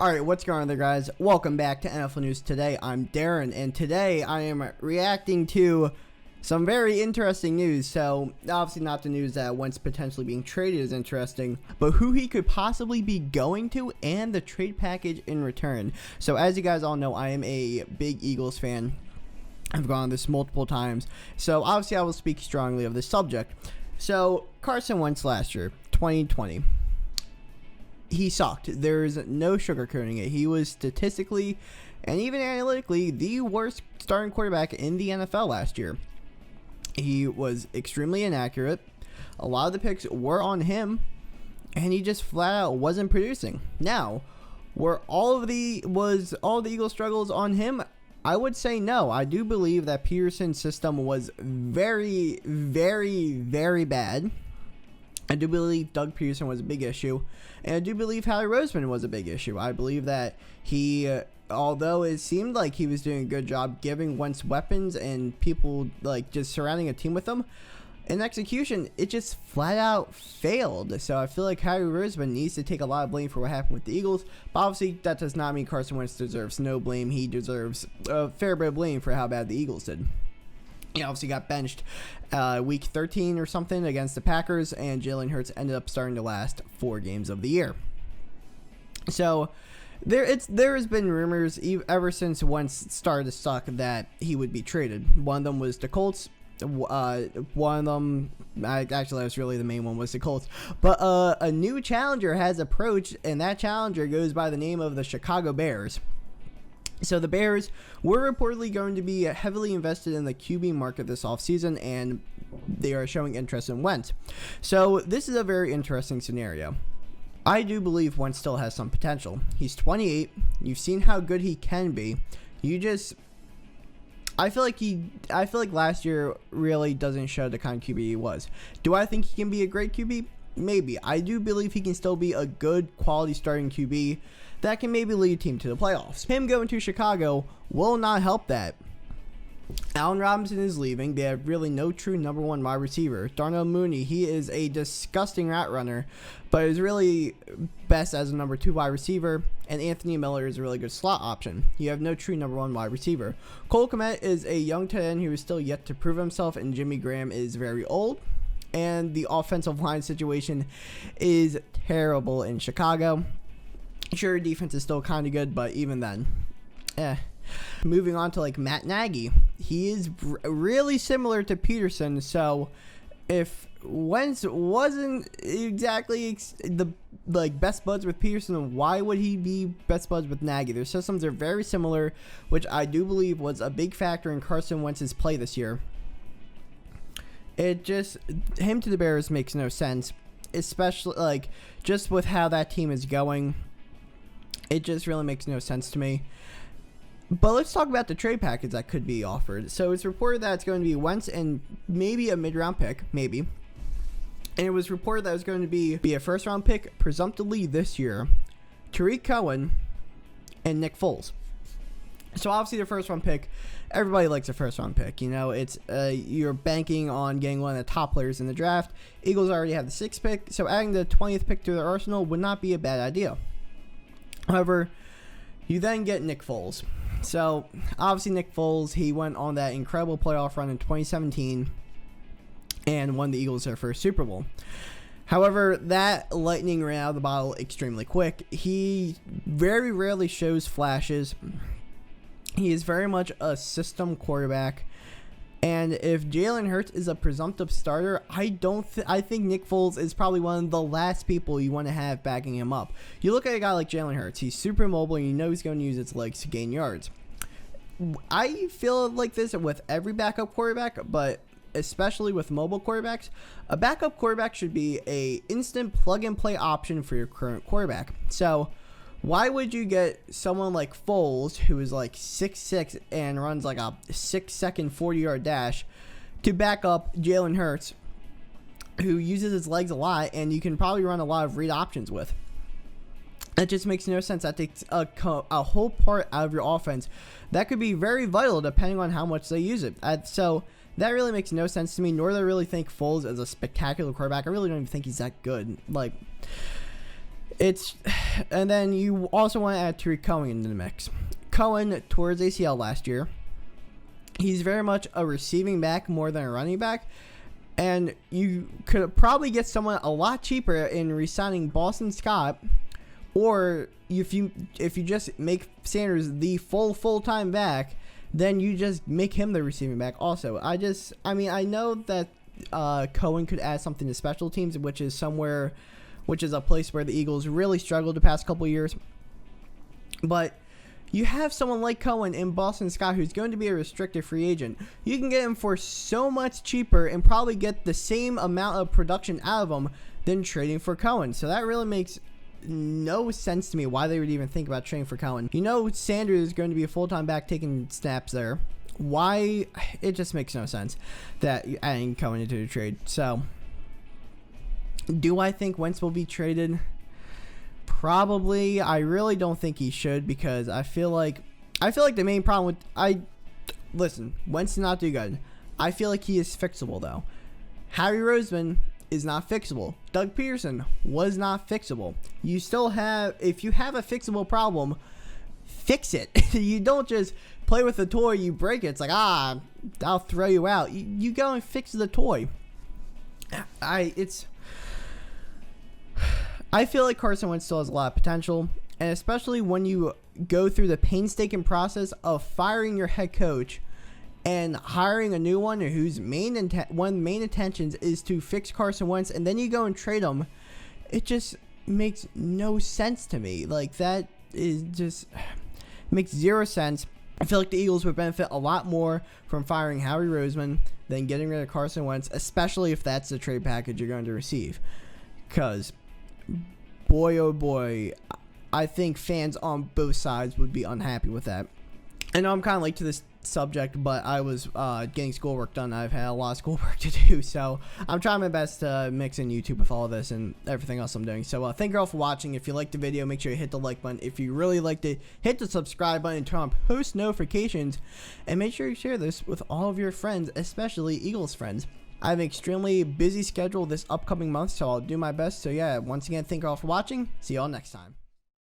Alright, what's going on there, guys? Welcome back to NFL News Today. I'm Darren, and today I am reacting to some very interesting news. So, obviously not the news that Wentz potentially being traded is interesting, but who he could possibly be going to and the trade package in return. So, as you guys all know, I am a big Eagles fan. I've gone on this multiple times. So, obviously I will speak strongly of this subject. So, Carson Wentz last year, 2020. He sucked. There's no sugarcoating it. He was statistically and even analytically the worst starting quarterback in the NFL last year. He was extremely inaccurate. A lot of the picks were on him, and he just flat out wasn't producing. Now, were all the Eagles struggles on him? I would say no. I do believe that Peterson's system was very, very, very bad. I do believe Doug Peterson was a big issue, and I do believe Howie Roseman was a big issue. I believe that he, although it seemed like he was doing a good job giving Wentz weapons and people like just surrounding a team with them, in execution, it just flat out failed. So I feel like Howie Roseman needs to take a lot of blame for what happened with the Eagles, but obviously that does not mean Carson Wentz deserves no blame. He deserves a fair bit of blame for how bad the Eagles did. He obviously got benched week 13 or something against the Packers, and Jalen Hurts ended up starting the last 4 games of the year. So there has been rumors ever since Wentz started to suck that he would be traded. One of them was the Colts. One of them, actually that was really the main one, was the Colts. But a new challenger has approached, and that challenger goes by the name of the Chicago Bears. So the Bears were reportedly going to be heavily invested in the QB market this offseason, and they are showing interest in Wentz. So this is a very interesting scenario. I do believe Wentz still has some potential. He's 28. You've seen how good he can be. I feel like last year really doesn't show the kind of QB he was. Do I think he can be a great QB? Maybe. I do believe he can still be a good quality starting QB that can maybe lead a team to the playoffs. Him going to Chicago will not help that. Allen Robinson is leaving. They have really no true number one wide receiver. Darnell Mooney, he is a disgusting route runner, but is really best as a number 2 wide receiver. And Anthony Miller is a really good slot option. You have no true number 1 wide receiver. Cole Kmet is a young tight end who is still yet to prove himself, and Jimmy Graham is very old. And the offensive line situation is terrible in Chicago. Sure, defense is still kind of good, but even then, Moving on to like Matt Nagy, he is really similar to Peterson. So if Wentz wasn't exactly the best buds with Peterson, why would he be best buds with Nagy? Their systems are very similar, which I do believe was a big factor in Carson Wentz's play this year. Him to the Bears makes no sense, especially just with how that team is going. It just really makes no sense to me. But let's talk about the trade package that could be offered. So it's reported that it's going to be Wentz and maybe a mid-round pick, maybe. And it was reported that it was going to be a first-round pick, presumptively this year, Tariq Cohen, and Nick Foles. So obviously the first-round pick, everybody likes a first-round pick. You know, it's you're banking on getting one of the top players in the draft. Eagles already have the 6th pick, so adding the 20th pick to their arsenal would not be a bad idea. However, you then get Nick Foles. So, obviously Nick Foles, he went on that incredible playoff run in 2017 and won the Eagles their first Super Bowl. However, that lightning ran out of the bottle extremely quick. He very rarely shows flashes. He is very much a system quarterback. And if Jalen Hurts is a presumptive starter, I think Nick Foles is probably one of the last people you want to have backing him up. You look at a guy like Jalen Hurts, he's super mobile, and you know he's going to use his legs to gain yards. I feel like this with every backup quarterback, but especially with mobile quarterbacks. A backup quarterback should be a instant plug-and-play option for your current quarterback. So why would you get someone like Foles, who is like 6'6" and runs like a 6-second 40-yard dash, to back up Jalen Hurts, who uses his legs a lot and you can probably run a lot of read options with? That just makes no sense. That takes a whole part out of your offense that could be very vital depending on how much they use it. So that really makes no sense to me, nor do I really think Foles is a spectacular quarterback. I really don't even think he's that good. And then you also want to add Tariq Cohen into the mix. Cohen tore his ACL last year. He's very much a receiving back more than a running back. And you could probably get someone a lot cheaper in re-signing Boston Scott. Or if you just make Sanders the full-time back, then you just make him the receiving back also. I know that Cohen could add something to special teams, which is a place where the Eagles really struggled the past couple of years. But you have someone like Cohen in Boston Scott, who's going to be a restricted free agent. You can get him for so much cheaper and probably get the same amount of production out of him than trading for Cohen. So that really makes no sense to me why they would even think about trading for Cohen. Sanders is going to be a full-time back taking snaps there. Why? It just makes no sense that adding Cohen into the trade. So, do I think Wentz will be traded? Probably. I really don't think he should, because I feel like the main problem with Wentz did not do good. I feel like he is fixable though. Harry Roseman is not fixable. Doug Peterson was not fixable. If you have a fixable problem, fix it. You don't just play with the toy, you break it. It's like, I'll throw you out. You go and fix the toy. I feel like Carson Wentz still has a lot of potential, and especially when you go through the painstaking process of firing your head coach and hiring a new one whose main intentions is to fix Carson Wentz, and then you go and trade him. It just makes no sense to me. Like, that is just makes zero sense. I feel like the Eagles would benefit a lot more from firing Howie Roseman than getting rid of Carson Wentz, especially if that's the trade package you're going to receive. Because, boy, oh boy, I think fans on both sides would be unhappy with that. I know I'm kind of late to this subject, but I was getting schoolwork done. I've had a lot of schoolwork to do, so I'm trying my best to mix in YouTube with all of this and everything else I'm doing. So thank you all for watching. If you liked the video, make sure you hit the like button. If you really liked it, hit the subscribe button and turn on post notifications, and make sure you share this with all of your friends, especially Eagles friends. I have an extremely busy schedule this upcoming month, so I'll do my best. So yeah, once again, thank you all for watching. See you all next time.